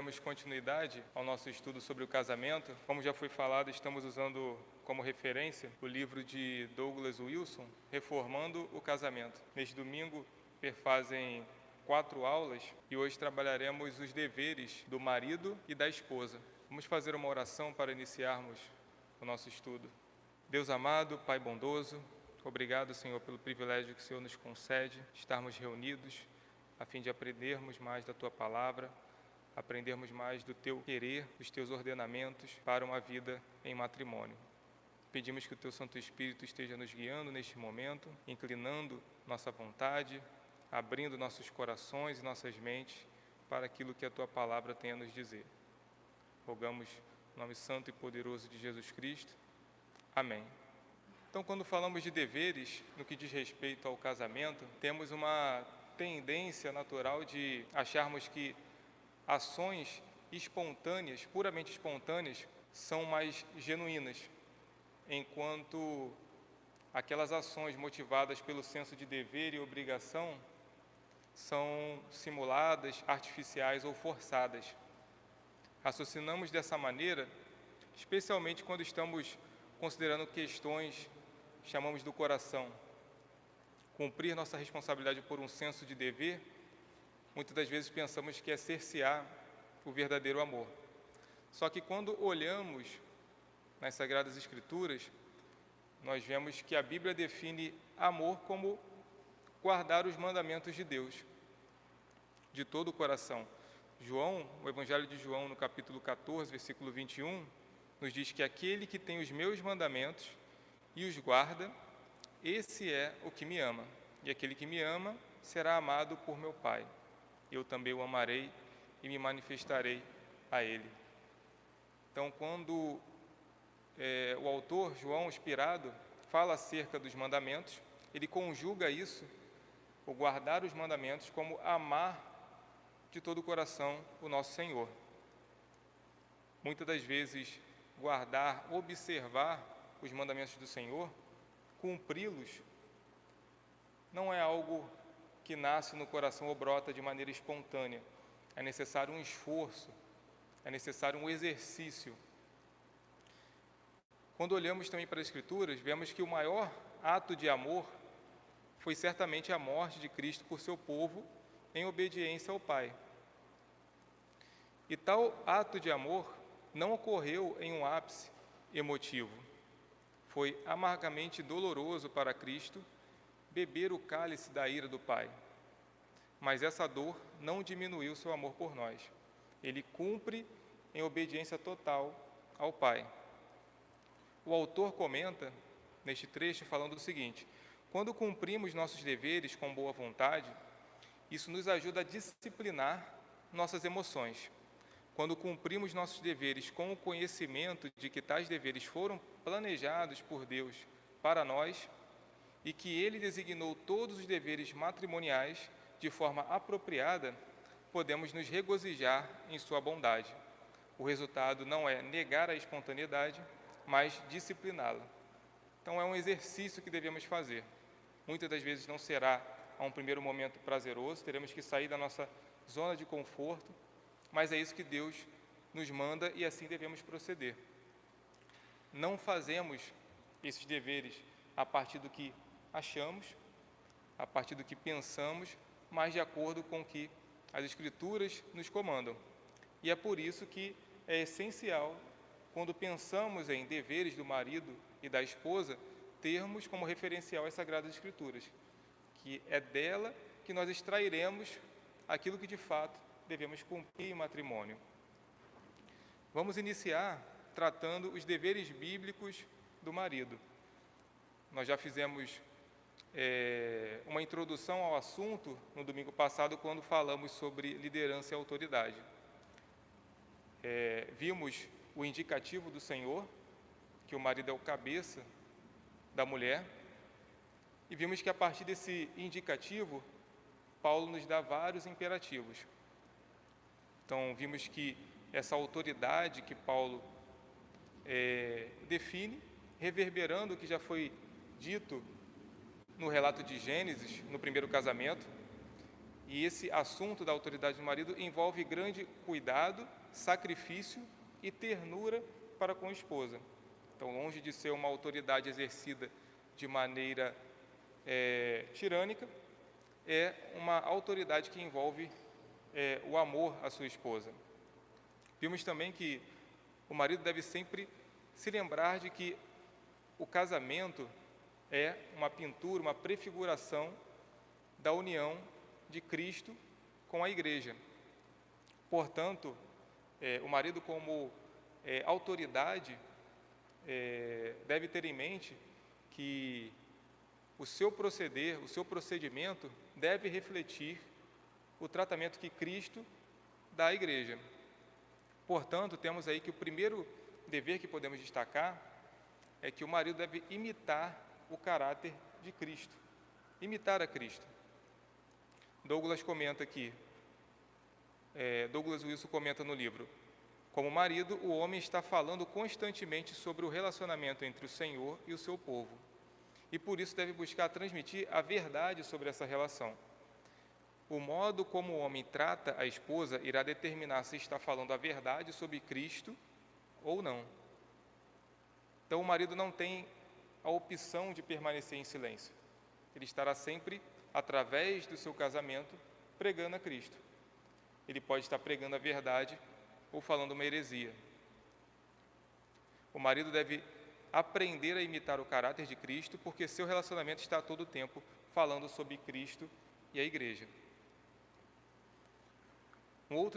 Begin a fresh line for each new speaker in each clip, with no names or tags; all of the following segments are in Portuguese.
daremos continuidade ao nosso estudo sobre o casamento. Como já foi falado, estamos usando como referência o livro de Douglas Wilson, Reformando o Casamento. Neste domingo, perfazem 4 aulas e hoje trabalharemos os deveres do marido e da esposa. Vamos fazer uma oração para iniciarmos o nosso estudo. Deus amado, Pai bondoso, obrigado, Senhor, pelo privilégio que o Senhor nos concede, estarmos reunidos a fim de aprendermos mais da Tua palavra, aprendermos mais do Teu querer, dos Teus ordenamentos para uma vida em matrimônio. Pedimos que o Teu Santo Espírito esteja nos guiando neste momento, inclinando nossa vontade, abrindo nossos corações e nossas mentes para aquilo que a Tua palavra tem a nos dizer. Rogamos no nome santo e poderoso de Jesus Cristo. Amém. Então, quando falamos de deveres, no que diz respeito ao casamento, temos uma tendência natural de acharmos que ações espontâneas, puramente espontâneas, são mais genuínas, enquanto aquelas ações motivadas pelo senso de dever e obrigação são simuladas, artificiais ou forçadas. Raciocinamos dessa maneira, especialmente quando estamos considerando questões que chamamos do coração. Cumprir nossa responsabilidade por um senso de dever, muitas das vezes pensamos que é cercear o verdadeiro amor. Só que quando olhamos nas Sagradas Escrituras, nós vemos que a Bíblia define amor como guardar os mandamentos de Deus, de todo o coração. João, o Evangelho de João, no capítulo 14, versículo 21, nos diz que aquele que tem os meus mandamentos e os guarda, esse é o que me ama. E aquele que me ama será amado por meu Pai. Eu também o amarei e me manifestarei a ele. Então, quando o autor, João, inspirado, fala acerca dos mandamentos, ele conjuga isso, o guardar os mandamentos, como amar de todo o coração o nosso Senhor. Muitas das vezes, guardar, observar os mandamentos do Senhor, cumpri-los, não é algo que nasce no coração ou brota de maneira espontânea. É necessário um esforço, é necessário um exercício. Quando olhamos também para as Escrituras, vemos que o maior ato de amor foi certamente a morte de Cristo por seu povo em obediência ao Pai. E tal ato de amor não ocorreu em um ápice emotivo. Foi amargamente doloroso para Cristo beber o cálice da ira do Pai. Mas essa dor não diminuiu seu amor por nós. Ele cumpre em obediência total ao Pai. O autor comenta, neste trecho, falando o seguinte: quando cumprimos nossos deveres com boa vontade, isso nos ajuda a disciplinar nossas emoções. Quando cumprimos nossos deveres com o conhecimento de que tais deveres foram planejados por Deus para nós e que Ele designou todos os deveres matrimoniais de forma apropriada, podemos nos regozijar em sua bondade. O resultado não é negar a espontaneidade, mas discipliná-la. Então é um exercício que devemos fazer. Muitas das vezes não será a um primeiro momento prazeroso, teremos que sair da nossa zona de conforto, mas é isso que Deus nos manda e assim devemos proceder. Não fazemos esses deveres a partir do que achamos, a partir do que pensamos, mas de acordo com o que as Escrituras nos comandam. E é por isso que é essencial, quando pensamos em deveres do marido e da esposa, termos como referencial as Sagradas Escrituras, que é dela que nós extrairemos aquilo que de fato devemos cumprir em matrimônio. Vamos iniciar tratando os deveres bíblicos do marido. Nós já fizemos uma introdução ao assunto no domingo passado, quando falamos sobre liderança e autoridade. Vimos o indicativo do Senhor, que o marido é o cabeça da mulher, e vimos que a partir desse indicativo, Paulo nos dá vários imperativos. Então, vimos que essa autoridade que Paulo define, reverberando o que já foi dito no relato de Gênesis, no primeiro casamento, E esse assunto da autoridade do marido envolve grande cuidado, sacrifício e ternura para com a esposa. Então, longe de ser uma autoridade exercida de maneira tirânica, é uma autoridade que envolve o amor à sua esposa. Vimos também que o marido deve sempre se lembrar de que o casamento é uma pintura, uma prefiguração da união de Cristo com a igreja. Portanto, o marido, como autoridade, deve ter em mente que o seu proceder, o seu procedimento deve refletir o tratamento que Cristo dá à igreja. Portanto, temos aí que o primeiro dever que podemos destacar é que o marido deve imitar o caráter de Cristo, imitar a Cristo. Douglas comenta aqui, Douglas Wilson comenta no livro: como marido, o homem está falando constantemente sobre o relacionamento entre o Senhor e o seu povo, e por isso deve buscar transmitir a verdade sobre essa relação. O modo como o homem trata a esposa irá determinar se está falando a verdade sobre Cristo ou não. Então, o marido não tem a opção de permanecer em silêncio. Ele estará sempre, através do seu casamento, pregando a Cristo. Ele pode estar pregando a verdade ou falando uma heresia. O marido deve aprender a imitar o caráter de Cristo, porque seu relacionamento está a todo tempo falando sobre Cristo e a igreja. Um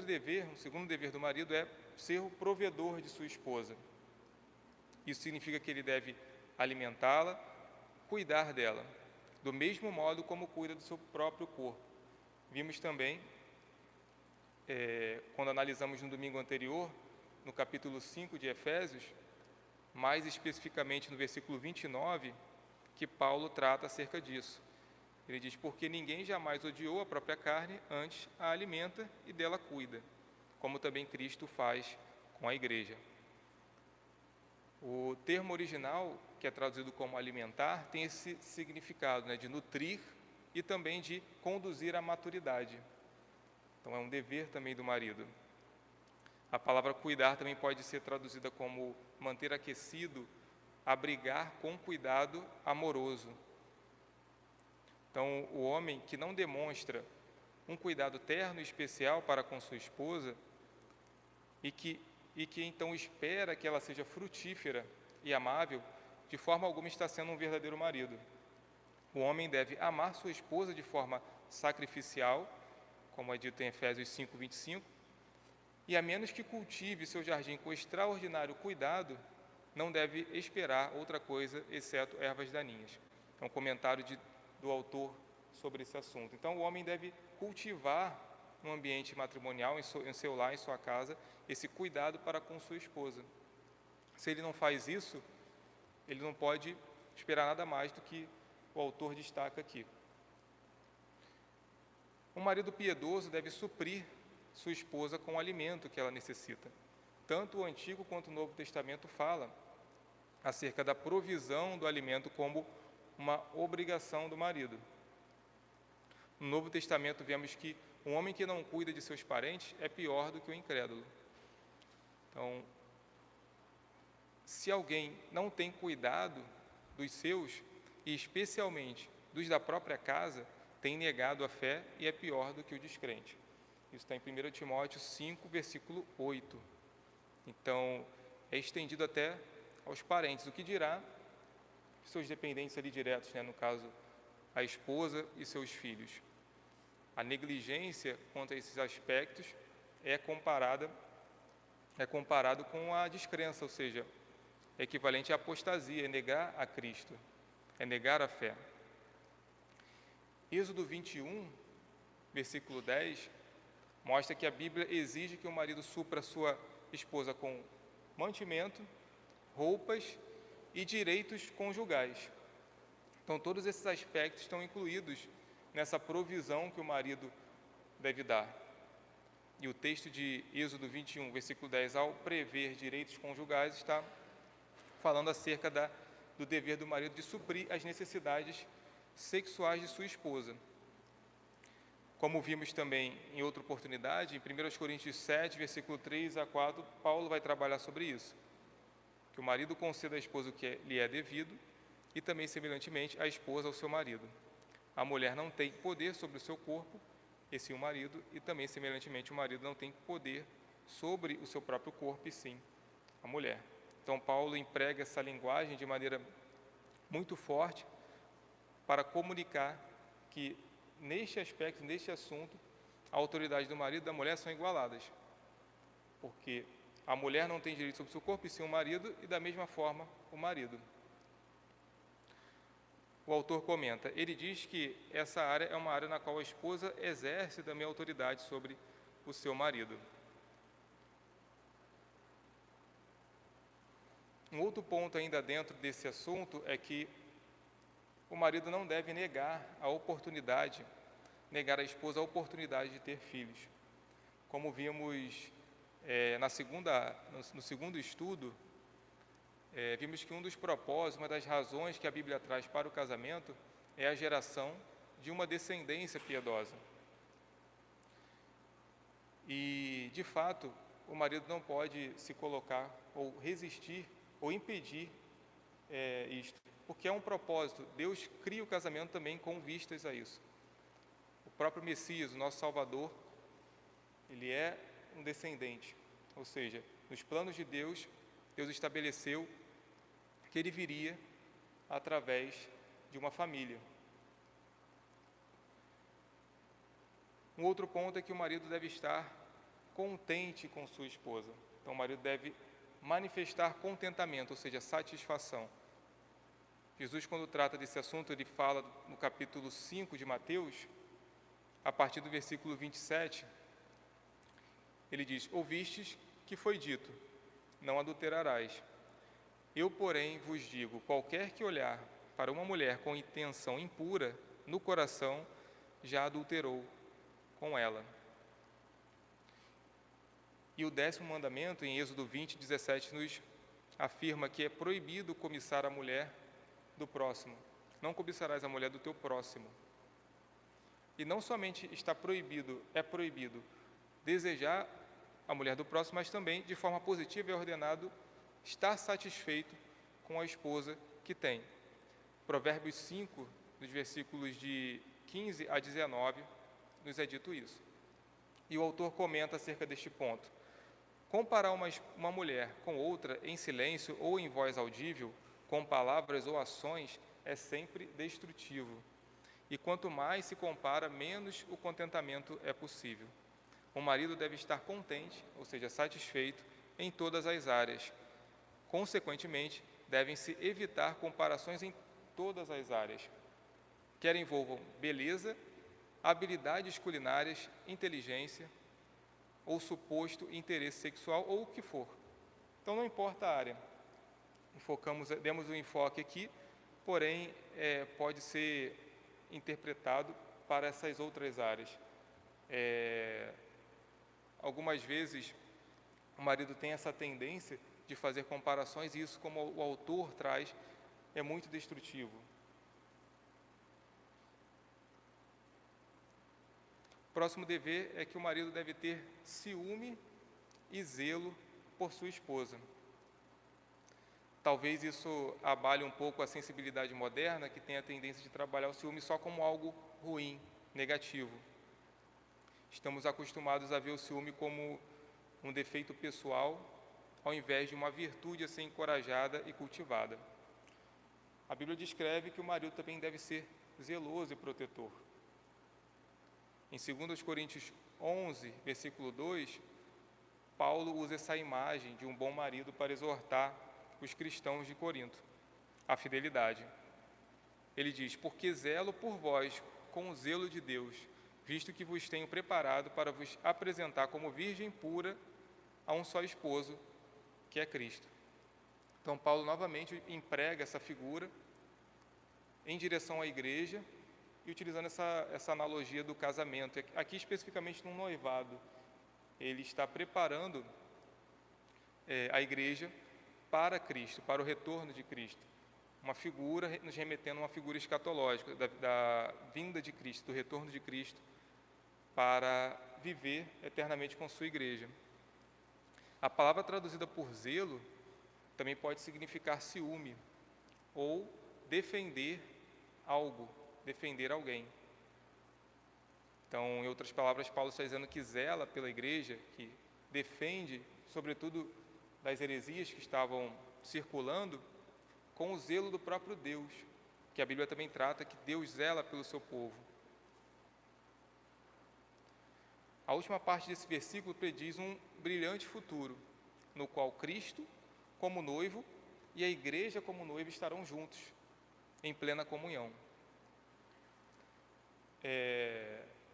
segundo dever do marido é ser o provedor de sua esposa. Isso significa que ele deve alimentá-la, cuidar dela, do mesmo modo como cuida do seu próprio corpo. Vimos também, quando analisamos no domingo anterior, no capítulo 5 de Efésios, mais especificamente no versículo 29, que Paulo trata acerca disso. Ele diz: porque ninguém jamais odiou a própria carne, antes a alimenta e dela cuida, como também Cristo faz com a igreja. O termo original, que é traduzido como alimentar, tem esse significado, de nutrir e também de conduzir à maturidade. Então, é um dever também do marido. A palavra cuidar também pode ser traduzida como manter aquecido, abrigar com cuidado amoroso. Então, o homem que não demonstra um cuidado terno e especial para com sua esposa e que então espera que ela seja frutífera e amável, de forma alguma está sendo um verdadeiro marido. O homem deve amar sua esposa de forma sacrificial, como é dito em Efésios 5:25, e a menos que cultive seu jardim com extraordinário cuidado, não deve esperar outra coisa, exceto ervas daninhas. É um comentário do autor sobre esse assunto. Então, o homem deve cultivar no ambiente matrimonial, em seu lar, em sua casa, esse cuidado para com sua esposa. Se ele não faz isso, ele não pode esperar nada mais do que o autor destaca aqui. Um marido piedoso deve suprir sua esposa com o alimento que ela necessita. Tanto o Antigo quanto o Novo Testamento fala acerca da provisão do alimento como uma obrigação do marido. No Novo Testamento vemos que um homem que não cuida de seus parentes é pior do que o incrédulo. Então, se alguém não tem cuidado dos seus, e especialmente dos da própria casa, tem negado a fé e é pior do que o descrente. Isso está em 1 Timóteo 5, versículo 8. Então, é estendido até aos parentes. O que dirá seus dependentes ali diretos, no caso, a esposa e seus filhos. A negligência quanto a esses aspectos é comparado com a descrença, ou seja, é equivalente à apostasia, é negar a Cristo, é negar a fé. Êxodo 21, versículo 10, mostra que a Bíblia exige que o marido supra sua esposa com mantimento, roupas e direitos conjugais. Então, todos esses aspectos estão incluídos nessa provisão que o marido deve dar. E o texto de Êxodo 21, versículo 10, ao prever direitos conjugais, está falando acerca do dever do marido de suprir as necessidades sexuais de sua esposa. Como vimos também em outra oportunidade, em 1 Coríntios 7, versículo 3 a 4, Paulo vai trabalhar sobre isso. Que o marido conceda à esposa o que lhe é devido e também, semelhantemente, a esposa ao seu marido. A mulher não tem poder sobre o seu corpo, e sim o marido, e também, semelhantemente, o marido não tem poder sobre o seu próprio corpo, e sim a mulher. Então, Paulo emprega essa linguagem de maneira muito forte para comunicar que, neste aspecto, neste assunto, a autoridade do marido e da mulher são igualadas. Porque a mulher não tem direito sobre o seu corpo, e sim o marido, e da mesma forma o marido. O autor comenta, ele diz que essa área é uma área na qual a esposa exerce também autoridade sobre o seu marido. Um outro ponto ainda dentro desse assunto é que o marido não deve negar a esposa a oportunidade de ter filhos. Como vimos no segundo estudo, vimos que um dos propósitos, uma das razões que a Bíblia traz para o casamento é a geração de uma descendência piedosa. E, de fato, o marido não pode se colocar ou resistir ou impedir isto, porque é um propósito. Deus cria o casamento também com vistas a isso. O próprio Messias, o nosso Salvador, ele é um descendente, ou seja, nos planos de Deus, Deus estabeleceu que ele viria através de uma família. Um outro ponto é que o marido deve estar contente com sua esposa. Então, o marido deve manifestar contentamento, ou seja, satisfação. Jesus, quando trata desse assunto, ele fala no capítulo 5 de Mateus, a partir do versículo 27, ele diz: ouvistes que foi dito, não adulterarás. Eu, porém, vos digo, qualquer que olhar para uma mulher com intenção impura, no coração, já adulterou com ela. E o 10º mandamento, em Êxodo 20, 17, nos afirma que é proibido cobiçar a mulher do próximo. Não cobiçarás a mulher do teu próximo. E não somente é proibido desejar a mulher do próximo, mas também, de forma positiva, é ordenado estar satisfeito com a esposa que tem. Provérbios 5, nos versículos de 15 a 19, nos é dito isso. E o autor comenta acerca deste ponto. Comparar uma mulher com outra em silêncio ou em voz audível, com palavras ou ações, é sempre destrutivo. E quanto mais se compara, menos o contentamento é possível. O marido deve estar contente, ou seja, satisfeito, em todas as áreas. Consequentemente, devem-se evitar comparações em todas as áreas, quer envolvam beleza, habilidades culinárias, inteligência ou suposto interesse sexual ou o que for. Então, não importa a área. Demos um enfoque aqui, porém, pode ser interpretado para essas outras áreas. Algumas vezes, o marido tem essa tendência de fazer comparações, e isso, como o autor traz, é muito destrutivo. O próximo dever é que o marido deve ter ciúme e zelo por sua esposa. Talvez isso abale um pouco a sensibilidade moderna, que tem a tendência de trabalhar o ciúme só como algo ruim, negativo. Estamos acostumados a ver o ciúme como um defeito pessoal, ao invés de uma virtude a ser encorajada e cultivada. A Bíblia descreve que o marido também deve ser zeloso e protetor. Em 2 Coríntios 11, versículo 2, Paulo usa essa imagem de um bom marido para exortar os cristãos de Corinto à fidelidade. Ele diz: porque zelo por vós com o zelo de Deus, visto que vos tenho preparado para vos apresentar como virgem pura a um só esposo, que é Cristo. Então, Paulo novamente emprega essa figura em direção à igreja e utilizando essa analogia do casamento. Aqui, especificamente no noivado, ele está preparando a igreja para Cristo, para o retorno de Cristo. Uma figura, nos remetendo a uma figura escatológica, da vinda de Cristo, do retorno de Cristo para viver eternamente com sua igreja. A palavra traduzida por zelo também pode significar ciúme ou defender algo, defender alguém. Então, em outras palavras, Paulo está dizendo que zela pela igreja, que defende, sobretudo, das heresias que estavam circulando, com o zelo do próprio Deus, que a Bíblia também trata que Deus zela pelo seu povo. A última parte desse versículo prediz um brilhante futuro, no qual Cristo, como noivo, e a igreja como noiva estarão juntos, em plena comunhão.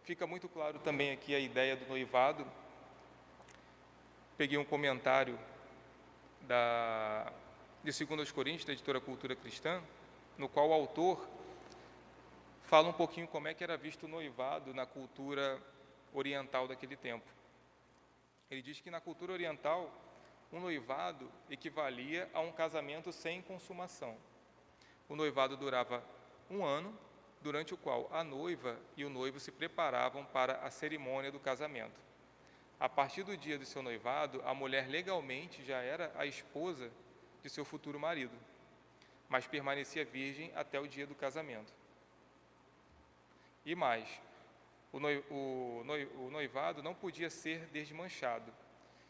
Fica muito claro também aqui a ideia do noivado. Peguei um comentário de 2 Coríntios, da editora Cultura Cristã, no qual o autor fala um pouquinho como é que era visto o noivado na cultura oriental daquele tempo. Ele diz que na cultura oriental, um noivado equivalia a um casamento sem consumação. O noivado durava 1 ano, durante o qual a noiva e o noivo se preparavam para a cerimônia do casamento. A partir do dia do seu noivado, a mulher legalmente já era a esposa de seu futuro marido, mas permanecia virgem até o dia do casamento. E mais, o noivado não podia ser desmanchado.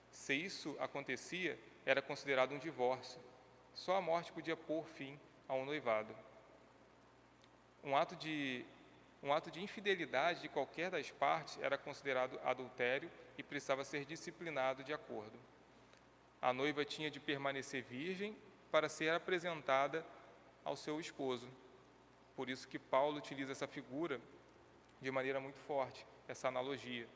Se isso acontecia, era considerado um divórcio. Só a morte podia pôr fim a um noivado. Um ato de infidelidade de qualquer das partes era considerado adultério e precisava ser disciplinado de acordo. A noiva tinha de permanecer virgem para ser apresentada ao seu esposo. Por isso que Paulo utiliza essa figura de maneira muito forte, essa analogia.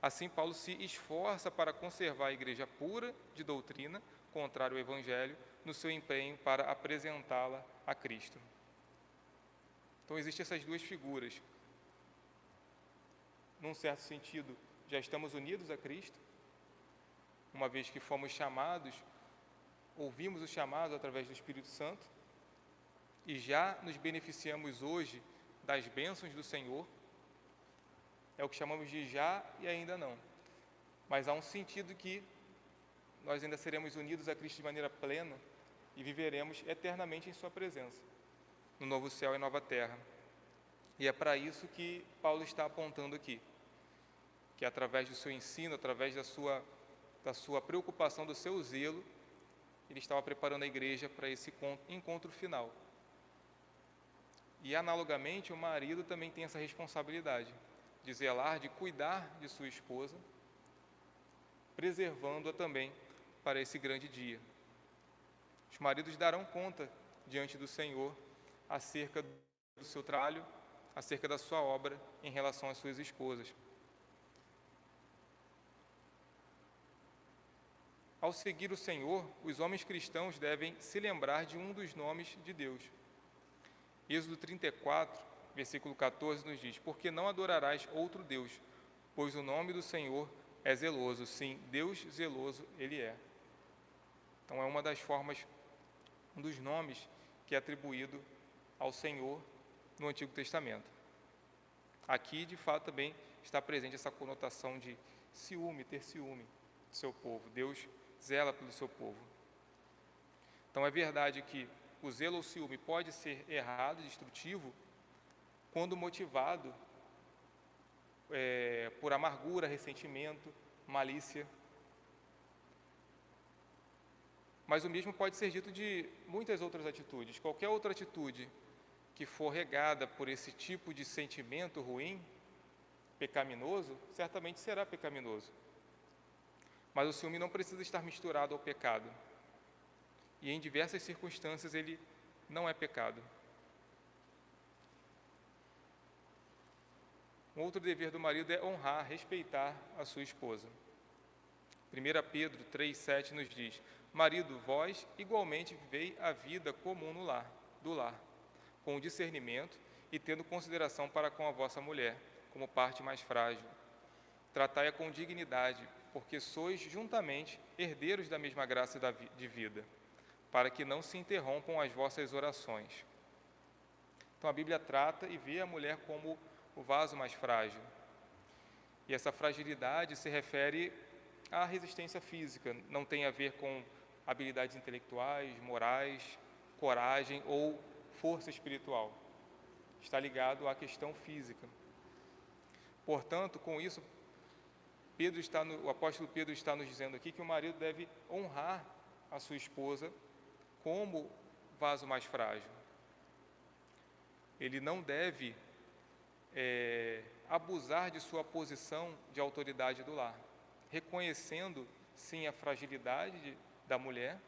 Assim, Paulo se esforça para conservar a igreja pura de doutrina, contrária ao Evangelho, no seu empenho para apresentá-la a Cristo. Então, existem essas duas figuras. Num certo sentido, já estamos unidos a Cristo, uma vez que fomos chamados, ouvimos o chamado através do Espírito Santo, e já nos beneficiamos hoje das bênçãos do Senhor. É o que chamamos de já e ainda não. Mas há um sentido que nós ainda seremos unidos a Cristo de maneira plena e viveremos eternamente em sua presença, no novo céu e nova terra. E é para isso que Paulo está apontando aqui, que através do seu ensino, através da sua preocupação, do seu zelo, ele estava preparando a igreja para esse encontro final. E analogamente, o marido também tem essa responsabilidade de zelar, de cuidar de sua esposa, preservando-a também para esse grande dia. Os maridos darão conta diante do Senhor acerca do seu trabalho, acerca da sua obra em relação às suas esposas. Ao seguir o Senhor, os homens cristãos devem se lembrar de um dos nomes de Deus. Êxodo 34, versículo 14 nos diz: porque não adorarás outro Deus, pois o nome do Senhor é zeloso. Sim, Deus zeloso Ele é. Então é uma das formas, um dos nomes que é atribuído ao Senhor no Antigo Testamento. Aqui, de fato, também está presente essa conotação de ciúme, ter ciúme do seu povo. Deus zela pelo seu povo. Então é verdade que o zelo ou ciúme pode ser errado, destrutivo, quando motivado por amargura, ressentimento, malícia. Mas o mesmo pode ser dito de muitas outras atitudes. Qualquer outra atitude que for regada por esse tipo de sentimento ruim, pecaminoso, certamente será pecaminoso. Mas o ciúme não precisa estar misturado ao pecado. E em diversas circunstâncias ele não é pecado. Um outro dever do marido é honrar, respeitar a sua esposa. 1 Pedro 3,7 nos diz: marido, vós igualmente vivei a vida comum do lar, com discernimento e tendo consideração para com a vossa mulher, como parte mais frágil. Tratai-a com dignidade, porque sois juntamente herdeiros da mesma graça de vida, para que não se interrompam as vossas orações. Então a Bíblia trata e vê a mulher como o vaso mais frágil. E essa fragilidade se refere à resistência física, não tem a ver com habilidades intelectuais, morais, coragem ou força espiritual. Está ligado à questão física. Portanto, com isso, o apóstolo Pedro está nos dizendo aqui que o marido deve honrar a sua esposa como vaso mais frágil. Ele não deve abusar de sua posição de autoridade do lar, reconhecendo sim a fragilidade da mulher,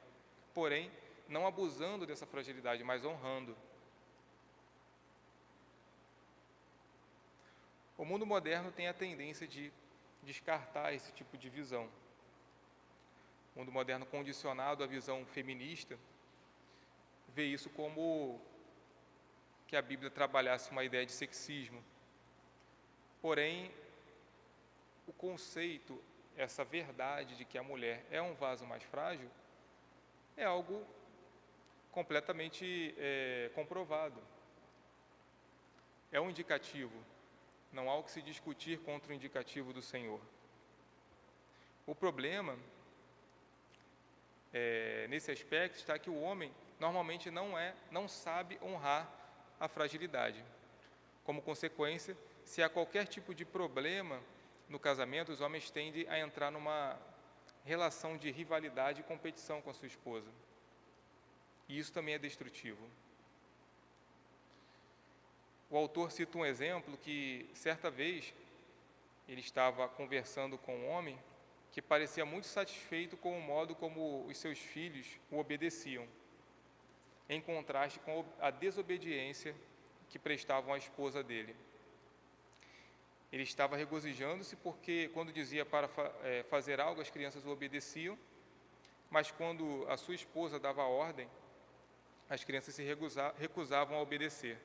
porém não abusando dessa fragilidade, mas honrando. O mundo moderno tem a tendência de descartar esse tipo de visão. O mundo moderno, condicionado à visão feminista, vê isso como que a Bíblia trabalhasse uma ideia de sexismo. Porém, o conceito, essa verdade de que a mulher é um vaso mais frágil, é algo completamente comprovado. É um indicativo, não há o que se discutir contra o indicativo do Senhor. O problema, nesse aspecto, está que o homem normalmente não sabe honrar a fragilidade. Como consequência, se há qualquer tipo de problema no casamento, os homens tendem a entrar numa relação de rivalidade e competição com a sua esposa. E isso também é destrutivo. O autor cita um exemplo que, certa vez, ele estava conversando com um homem que parecia muito satisfeito com o modo como os seus filhos o obedeciam, em contraste com a desobediência que prestavam à esposa dele. Ele estava regozijando-se porque, quando dizia para fazer algo, as crianças o obedeciam, mas quando a sua esposa dava a ordem, as crianças se recusavam a obedecer.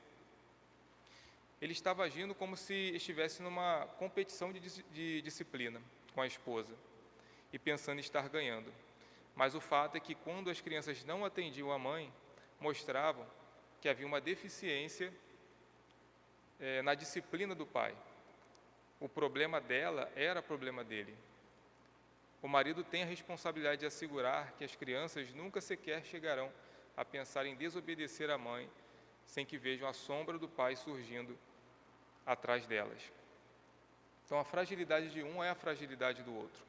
Ele estava agindo como se estivesse numa competição de disciplina com a esposa e pensando em estar ganhando. Mas o fato é que, quando as crianças não atendiam a mãe, mostravam que havia uma deficiência na disciplina do pai. O problema dela era problema dele. O marido tem a responsabilidade de assegurar que as crianças nunca sequer chegarão a pensar em desobedecer à mãe sem que vejam a sombra do pai surgindo atrás delas. Então, a fragilidade de um é a fragilidade do outro.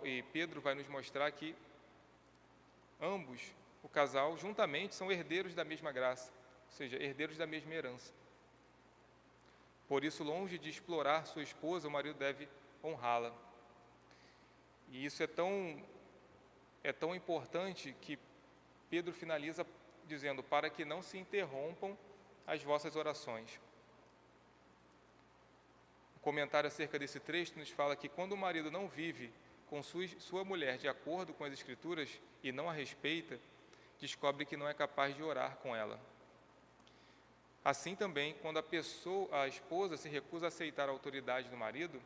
E Pedro vai nos mostrar que ambos, o casal, juntamente, são herdeiros da mesma graça, ou seja, herdeiros da mesma herança. Por isso, longe de explorar sua esposa, o marido deve honrá-la. E isso é tão importante que Pedro finaliza dizendo: para que não se interrompam as vossas orações. O comentário acerca desse trecho nos fala que quando o marido não vive com sua mulher de acordo com as Escrituras e não a respeita, descobre que não é capaz de orar com ela. Assim também, quando a esposa se recusa a aceitar a autoridade do marido,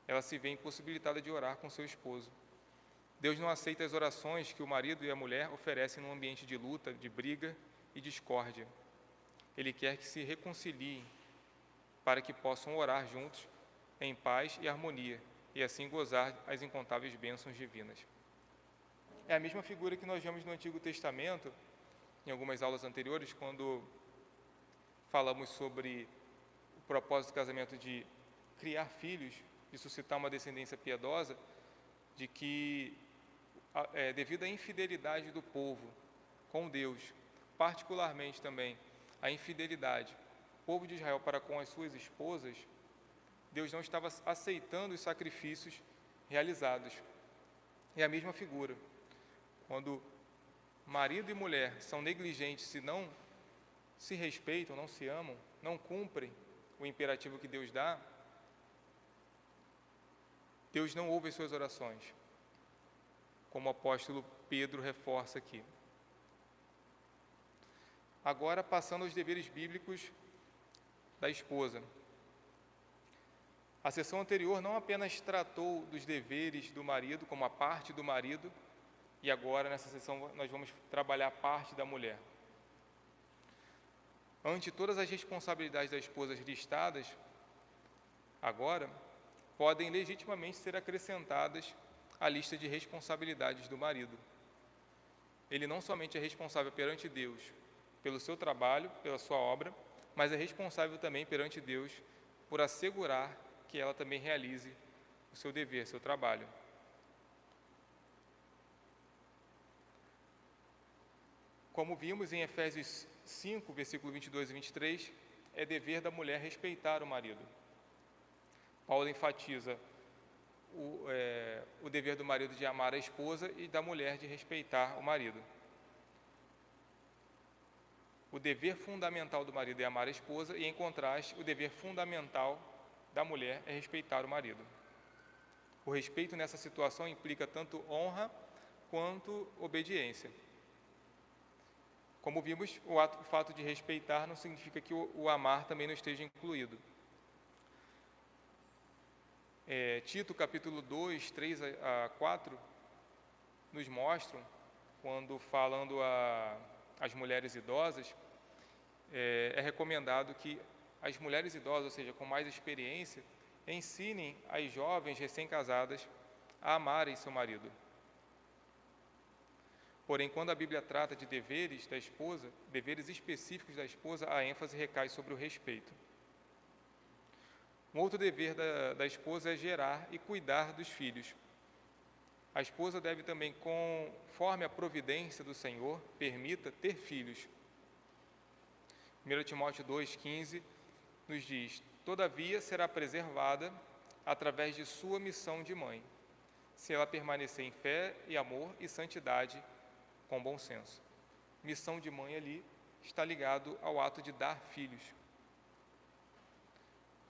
ela se vê impossibilitada de orar com seu esposo. Deus não aceita as orações que o marido e a mulher oferecem num ambiente de luta, de briga e discórdia. Ele quer que se reconciliem para que possam orar juntos em paz e harmonia e assim gozar as incontáveis bênçãos divinas. É a mesma figura que nós vemos no Antigo Testamento, em algumas aulas anteriores, quando falamos sobre o propósito do casamento de criar filhos, de suscitar uma descendência piedosa, de que, devido à infidelidade do povo com Deus, particularmente também a infidelidade do povo de Israel para com as suas esposas, Deus não estava aceitando os sacrifícios realizados. É a mesma figura. Quando marido e mulher são negligentes, se não se respeitam, não se amam, não cumprem o imperativo que Deus dá, Deus não ouve as suas orações, como o apóstolo Pedro reforça aqui. Agora, passando aos deveres bíblicos da esposa. A sessão anterior não apenas tratou dos deveres do marido, como a parte do marido, e agora, nessa sessão, nós vamos trabalhar a parte da mulher. Ante todas as responsabilidades das esposas listadas, agora, podem legitimamente ser acrescentadas à lista de responsabilidades do marido. Ele não somente é responsável perante Deus pelo seu trabalho, pela sua obra, mas é responsável também perante Deus por assegurar que ela também realize o seu dever, seu trabalho. Como vimos em Efésios 5, versículo 22 e 23, é dever da mulher respeitar o marido. Paulo enfatiza o dever do marido de amar a esposa e da mulher de respeitar o marido. O dever fundamental do marido é amar a esposa e, em contraste, o dever fundamental da mulher é respeitar o marido. O respeito nessa situação implica tanto honra quanto obediência. Como vimos, o fato de respeitar não significa que o amar também não esteja incluído. Tito, capítulo 2, 3 a 4, nos mostram, quando falando às mulheres idosas, é recomendado que as mulheres idosas, ou seja, com mais experiência, ensinem as jovens recém-casadas a amarem seu marido. Porém, quando a Bíblia trata de deveres da esposa, deveres específicos da esposa, a ênfase recai sobre o respeito. Um outro dever da esposa é gerar e cuidar dos filhos. A esposa deve também, conforme a providência do Senhor, permita ter filhos. 1 Timóteo 2,15 nos diz: todavia será preservada através de sua missão de mãe, se ela permanecer em fé e amor e santidade com bom senso. Missão de mãe ali está ligado ao ato de dar filhos.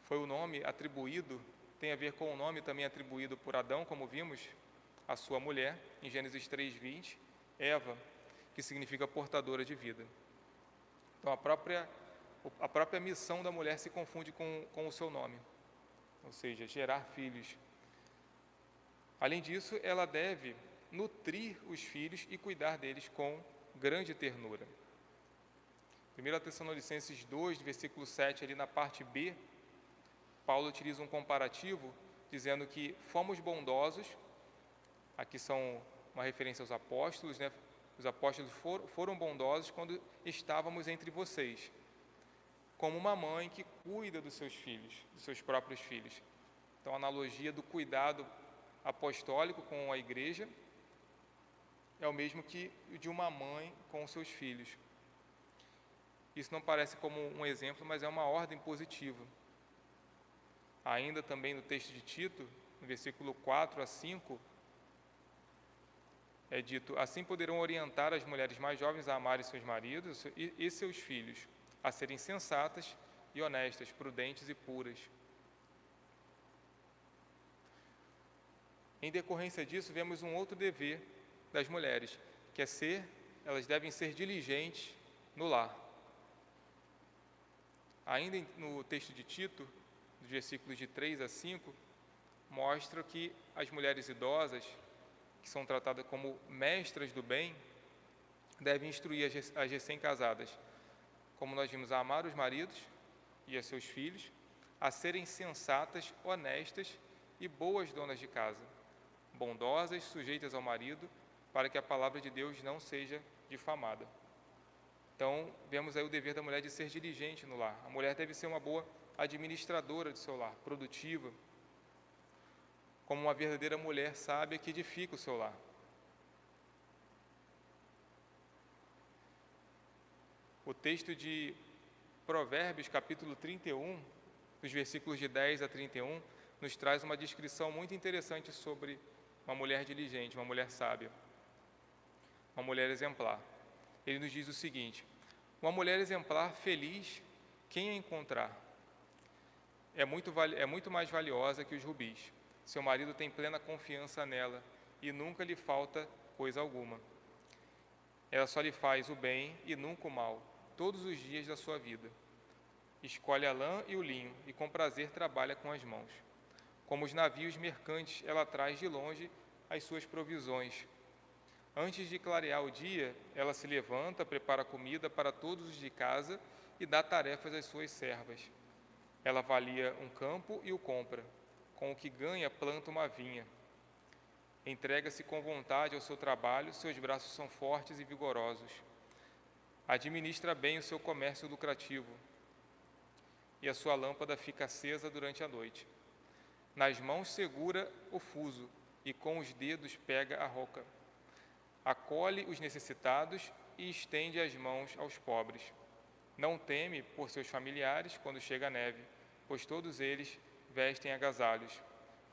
Foi o nome atribuído, tem a ver com o nome também atribuído por Adão, como vimos, a sua mulher, em Gênesis 3:20, Eva, que significa portadora de vida. Então, a própria missão da mulher se confunde com o seu nome, ou seja, gerar filhos. Além disso, ela deve nutrir os filhos e cuidar deles com grande ternura. 1 Tessalonicenses 2, versículo 7, ali na parte B, Paulo utiliza um comparativo, dizendo que fomos bondosos, aqui são uma referência aos apóstolos, né? Os apóstolos foram bondosos quando estávamos entre vocês, como uma mãe que cuida dos seus filhos, dos seus próprios filhos. Então, a analogia do cuidado apostólico com a igreja é o mesmo que o de uma mãe com os seus filhos. Isso não parece como um exemplo, mas é uma ordem positiva. Ainda também no texto de Tito, no versículo 4 a 5, é dito: assim poderão orientar as mulheres mais jovens a amarem seus maridos e seus filhos, a serem sensatas e honestas, prudentes e puras. Em decorrência disso, vemos um outro dever das mulheres, que elas devem ser diligentes no lar. Ainda no texto de Tito, dos versículos de 3 a 5, mostra que as mulheres idosas, que são tratadas como mestras do bem, devem instruir as recém-casadas, como nós vimos, a amar os maridos e a seus filhos, a serem sensatas, honestas e boas donas de casa, bondosas, sujeitas ao marido, para que a palavra de Deus não seja difamada. Então, vemos aí o dever da mulher de ser diligente no lar. A mulher deve ser uma boa administradora de seu lar, produtiva, como uma verdadeira mulher sábia que edifica o seu lar. O texto de Provérbios, capítulo 31, dos versículos de 10 a 31, nos traz uma descrição muito interessante sobre uma mulher diligente, uma mulher sábia, uma mulher exemplar. Ele nos diz o seguinte: uma mulher exemplar feliz, quem a encontrar? É muito mais valiosa que os rubis. Seu marido tem plena confiança nela e nunca lhe falta coisa alguma. Ela só lhe faz o bem e nunca o mal, todos os dias da sua vida. Escolhe a lã e o linho e com prazer trabalha com as mãos. Como os navios mercantes, ela traz de longe as suas provisões. Antes de clarear o dia, ela se levanta, prepara comida para todos os de casa e dá tarefas às suas servas. Ela avalia um campo e o compra. Com o que ganha, planta uma vinha. Entrega-se com vontade ao seu trabalho, seus braços são fortes e vigorosos. Administra bem o seu comércio lucrativo, e a sua lâmpada fica acesa durante a noite. Nas mãos segura o fuso, e com os dedos pega a roca. Acolhe os necessitados e estende as mãos aos pobres. Não teme por seus familiares quando chega a neve, pois todos eles vestem agasalhos.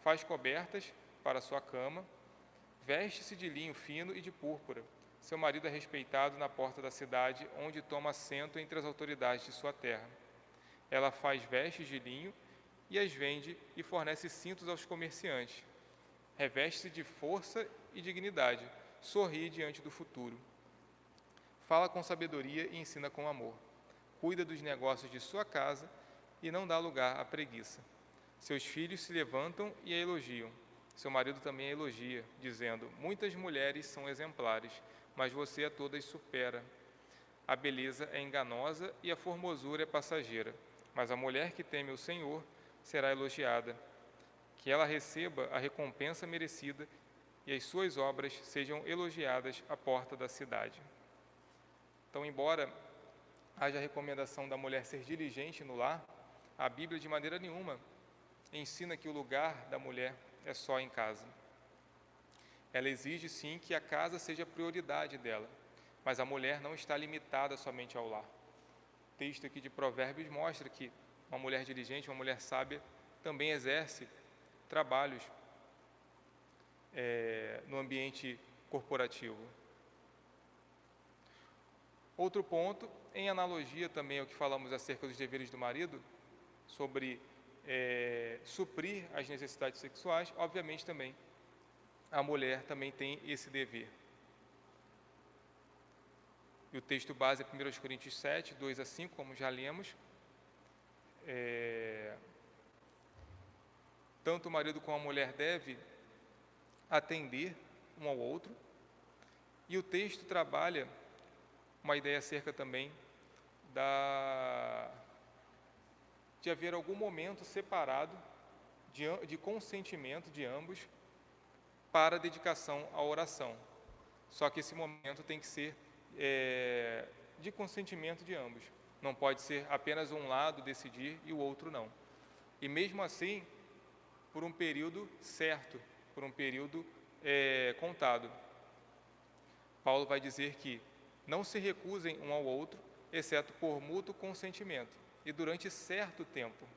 Faz cobertas para sua cama, veste-se de linho fino e de púrpura. Seu marido é respeitado na porta da cidade, onde toma assento entre as autoridades de sua terra. Ela faz vestes de linho e as vende e fornece cintos aos comerciantes. Reveste-se de força e dignidade, sorri diante do futuro. Fala com sabedoria e ensina com amor. Cuida dos negócios de sua casa e não dá lugar à preguiça. Seus filhos se levantam e a elogiam. Seu marido também a elogia, dizendo: muitas mulheres são exemplares, mas você a todas supera. A beleza é enganosa e a formosura é passageira, mas a mulher que teme o Senhor será elogiada. Que ela receba a recompensa merecida e as suas obras sejam elogiadas à porta da cidade. Então, embora haja a recomendação da mulher ser diligente no lar, a Bíblia de maneira nenhuma ensina que o lugar da mulher é só em casa. Ela exige sim que a casa seja a prioridade dela, mas a mulher não está limitada somente ao lar. O texto aqui de Provérbios mostra que uma mulher diligente, uma mulher sábia, também exerce trabalhos no ambiente corporativo. Outro ponto, em analogia também ao que falamos acerca dos deveres do marido, sobre suprir as necessidades sexuais, obviamente também a mulher também tem esse dever. E o texto base é 1 Coríntios 7, 2 a 5, como já lemos. Tanto o marido como a mulher devem atender um ao outro. E o texto trabalha uma ideia acerca também de haver algum momento separado de consentimento de ambos para a dedicação à oração. Só que esse momento tem que ser de consentimento de ambos. Não pode ser apenas um lado decidir e o outro não. E mesmo assim, por um período certo, por um período contado. Paulo vai dizer que não se recusem um ao outro, exceto por mútuo consentimento, e durante certo tempo.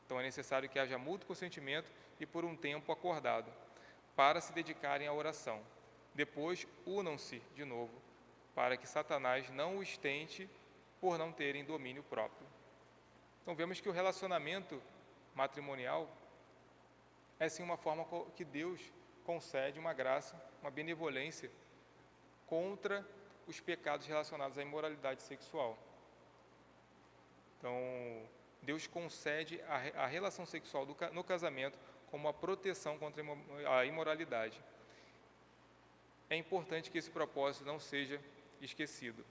Então é necessário que haja mútuo consentimento e por um tempo acordado, para se dedicarem à oração. Depois, unam-se de novo, para que Satanás não os tente por não terem domínio próprio. Então vemos que o relacionamento matrimonial é sim uma forma que Deus concede uma graça, uma benevolência contra os pecados relacionados à imoralidade sexual. Então, Deus concede a relação sexual no casamento como uma proteção contra a imoralidade. É importante que esse propósito não seja esquecido.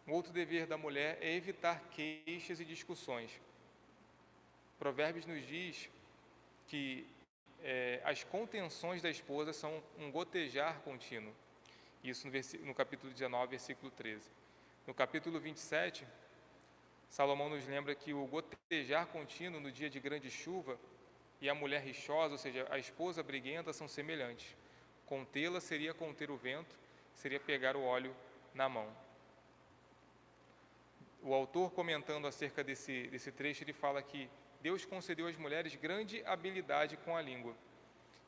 Um outro dever da mulher é evitar queixas e discussões. Provérbios nos diz que as contenções da esposa são um gotejar contínuo. Isso no capítulo 19, versículo 13. No capítulo 27, Salomão nos lembra que o gotejar contínuo no dia de grande chuva e a mulher rixosa, ou seja, a esposa briguenta, são semelhantes. Contê-la seria conter o vento, seria pegar o óleo na mão. O autor, comentando acerca desse trecho, ele fala que Deus concedeu às mulheres grande habilidade com a língua,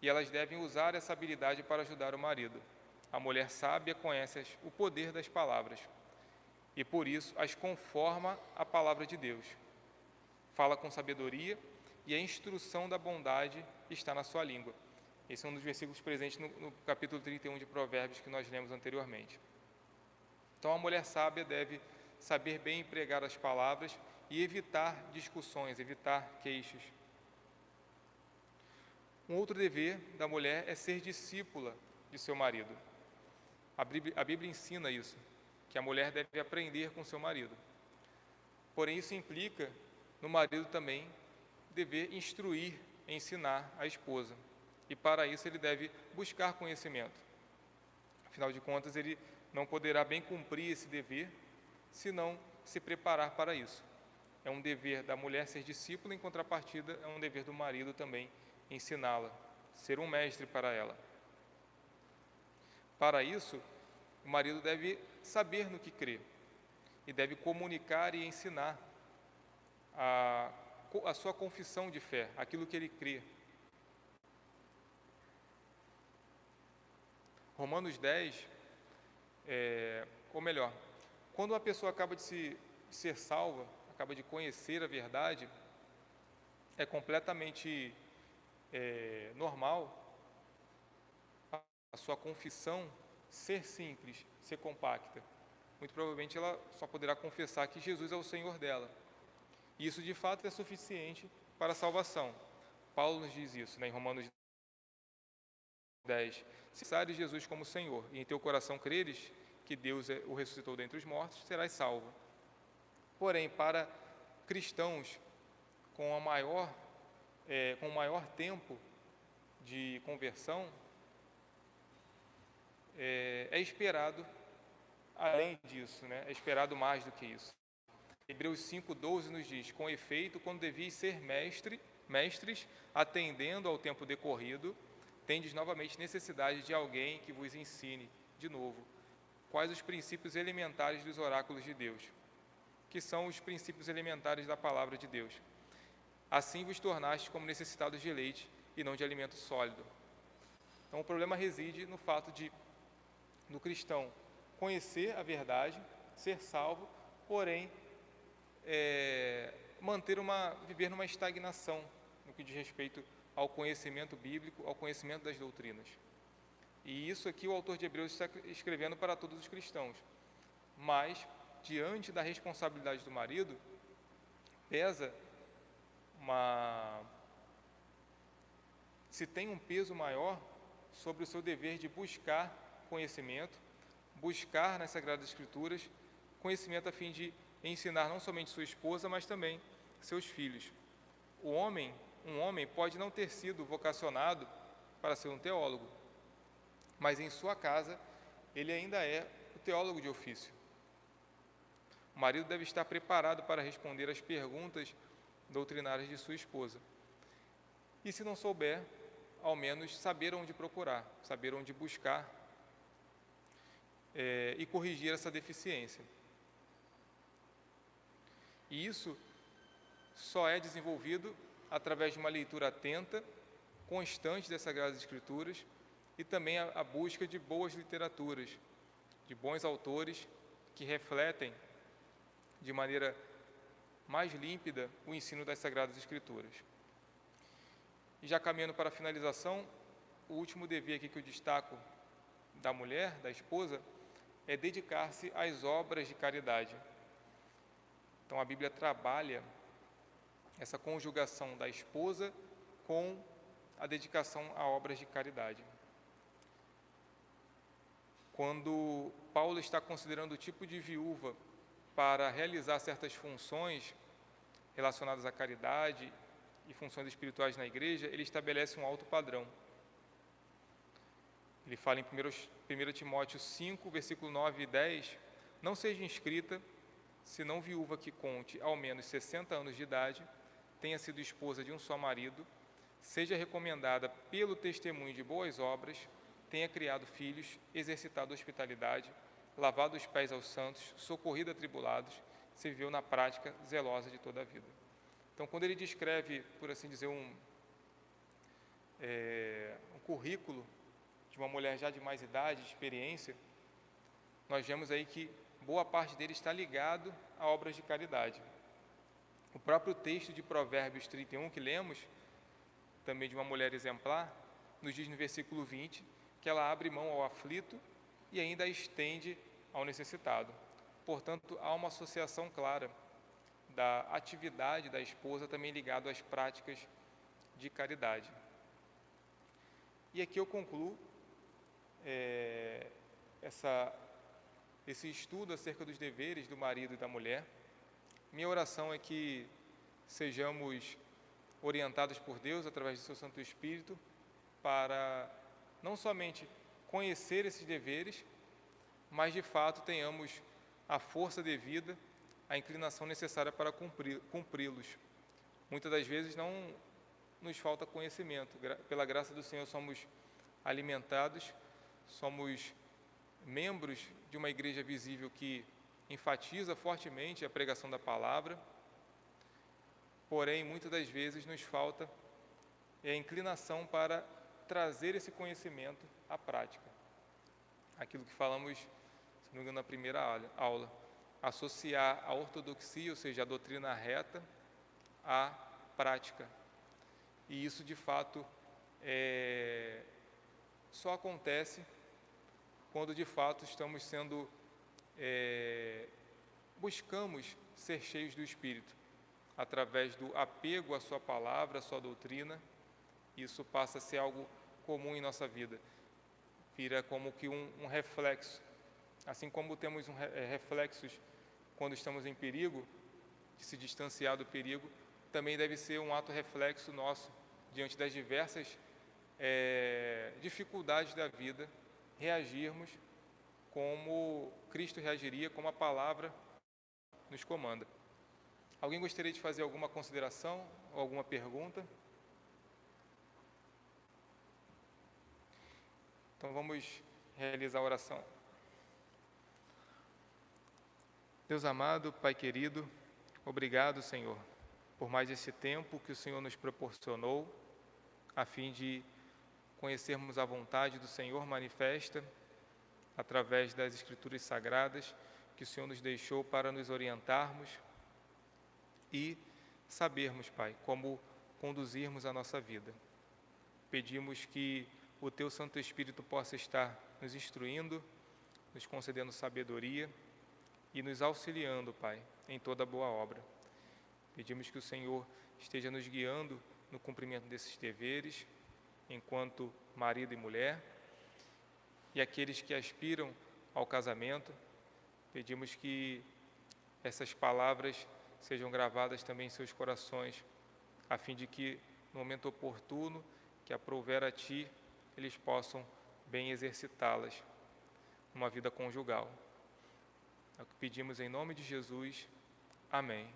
e elas devem usar essa habilidade para ajudar o marido. A mulher sábia conhece o poder das palavras, e por isso as conforma à palavra de Deus. Fala com sabedoria, e a instrução da bondade está na sua língua. Esse é um dos versículos presentes no capítulo 31 de Provérbios que nós lemos anteriormente. Então a mulher sábia deve saber bem empregar as palavras e evitar discussões, evitar queixas. Um outro dever da mulher é ser discípula de seu marido. A Bíblia ensina isso. que a mulher deve aprender com seu marido. Porém, isso implica no marido também dever instruir, ensinar a esposa. E para isso ele deve buscar conhecimento. Afinal de contas, ele não poderá bem cumprir esse dever se não se preparar para isso. É um dever da mulher ser discípula, em contrapartida, é um dever do marido também ensiná-la, ser um mestre para ela. Para isso, o marido deve saber no que crê e deve comunicar e ensinar a sua confissão de fé, aquilo que ele crê. Romanos 10, ou melhor, quando uma pessoa acaba de ser salva, acaba de conhecer a verdade, é completamente normal a sua confissão ser simples, ser compacta. Muito provavelmente ela só poderá confessar que Jesus é o Senhor dela. E isso de fato é suficiente para a salvação. Paulo nos diz isso, em Romanos 10. Se pensares Jesus como Senhor e em teu coração creres que Deus o ressuscitou dentre os mortos, serás salvo. Porém, para cristãos com o maior tempo de conversão, é esperado além disso, é esperado mais do que isso. Hebreus 5,12 nos diz: com efeito, quando devias ser mestres, atendendo ao tempo decorrido, tendes novamente necessidade de alguém que vos ensine, de novo, quais os princípios elementares dos oráculos de Deus, que são os princípios elementares da palavra de Deus. Assim vos tornastes como necessitados de leite e não de alimento sólido. Então o problema reside no fato do cristão conhecer a verdade, ser salvo, porém viver numa estagnação no que diz respeito ao conhecimento bíblico, ao conhecimento das doutrinas. E isso aqui o autor de Hebreus está escrevendo para todos os cristãos. Mas, diante da responsabilidade do marido, pesa se tem um peso maior sobre o seu dever de buscar conhecimento, buscar nas Sagradas Escrituras conhecimento a fim de ensinar não somente sua esposa, mas também seus filhos. Um homem pode não ter sido vocacionado para ser um teólogo, mas em sua casa ele ainda é o teólogo de ofício. O marido deve estar preparado para responder às perguntas doutrinárias de sua esposa. E se não souber, ao menos saber onde procurar, saber onde buscar e corrigir essa deficiência. E isso só é desenvolvido através de uma leitura atenta, constante das Sagradas Escrituras e também a busca de boas literaturas, de bons autores que refletem de maneira mais límpida o ensino das Sagradas Escrituras. E já caminhando para a finalização, o último dever aqui que eu destaco da mulher, da esposa, é dedicar-se às obras de caridade. Então a Bíblia trabalha essa conjugação da esposa com a dedicação a obras de caridade. Quando Paulo está considerando o tipo de viúva para realizar certas funções relacionadas à caridade e funções espirituais na igreja, ele estabelece um alto padrão. Ele fala em 1 Timóteo 5, versículo 9 e 10, não seja inscrita, senão viúva que conte ao menos 60 anos de idade, tenha sido esposa de um só marido, seja recomendada pelo testemunho de boas obras, tenha criado filhos, exercitado hospitalidade, lavado os pés aos santos, socorrido atribulados, se viveu na prática zelosa de toda a vida. Então, quando ele descreve, por assim dizer, um currículo de uma mulher já de mais idade, de experiência, nós vemos aí que boa parte dele está ligado a obras de caridade. O próprio texto de Provérbios 31 que lemos, também de uma mulher exemplar, nos diz no versículo 20 que ela abre mão ao aflito e ainda a estende ao necessitado. Portanto, há uma associação clara da atividade da esposa também ligado às práticas de caridade. E aqui eu concluo esse estudo acerca dos deveres do marido e da mulher. Minha oração é que sejamos orientados por Deus através do seu Santo Espírito para não somente conhecer esses deveres, mas de fato tenhamos a força devida, a inclinação necessária para cumpri-los. Muitas das vezes não nos falta conhecimento. Pela graça do Senhor somos alimentados, somos membros de uma igreja visível que enfatiza fortemente a pregação da palavra, porém, muitas das vezes nos falta a inclinação para trazer esse conhecimento à prática. Aquilo que falamos, se não me engano, na primeira aula, associar a ortodoxia, ou seja, a doutrina reta, à prática. E isso, de fato, só acontece quando, de fato, estamos buscamos ser cheios do Espírito, através do apego à sua palavra, à sua doutrina. Isso passa a ser algo comum em nossa vida, vira como que um reflexo. Assim como temos reflexos quando estamos em perigo, de se distanciar do perigo, também deve ser um ato reflexo nosso, diante das diversas dificuldades da vida, reagirmos como Cristo reagiria, como a palavra nos comanda. Alguém gostaria de fazer alguma consideração ou alguma pergunta? Então vamos realizar a oração. Deus amado, Pai querido, obrigado, Senhor, por mais esse tempo que o Senhor nos proporcionou, a fim de conhecermos a vontade do Senhor manifesta através das Escrituras Sagradas que o Senhor nos deixou para nos orientarmos e sabermos, Pai, como conduzirmos a nossa vida. Pedimos que o Teu Santo Espírito possa estar nos instruindo, nos concedendo sabedoria e nos auxiliando, Pai, em toda boa obra. Pedimos que o Senhor esteja nos guiando no cumprimento desses deveres, enquanto marido e mulher, e aqueles que aspiram ao casamento, pedimos que essas palavras sejam gravadas também em seus corações, a fim de que, no momento oportuno, que aprouver a Ti, eles possam bem exercitá-las numa vida conjugal. É o que pedimos em nome de Jesus. Amém.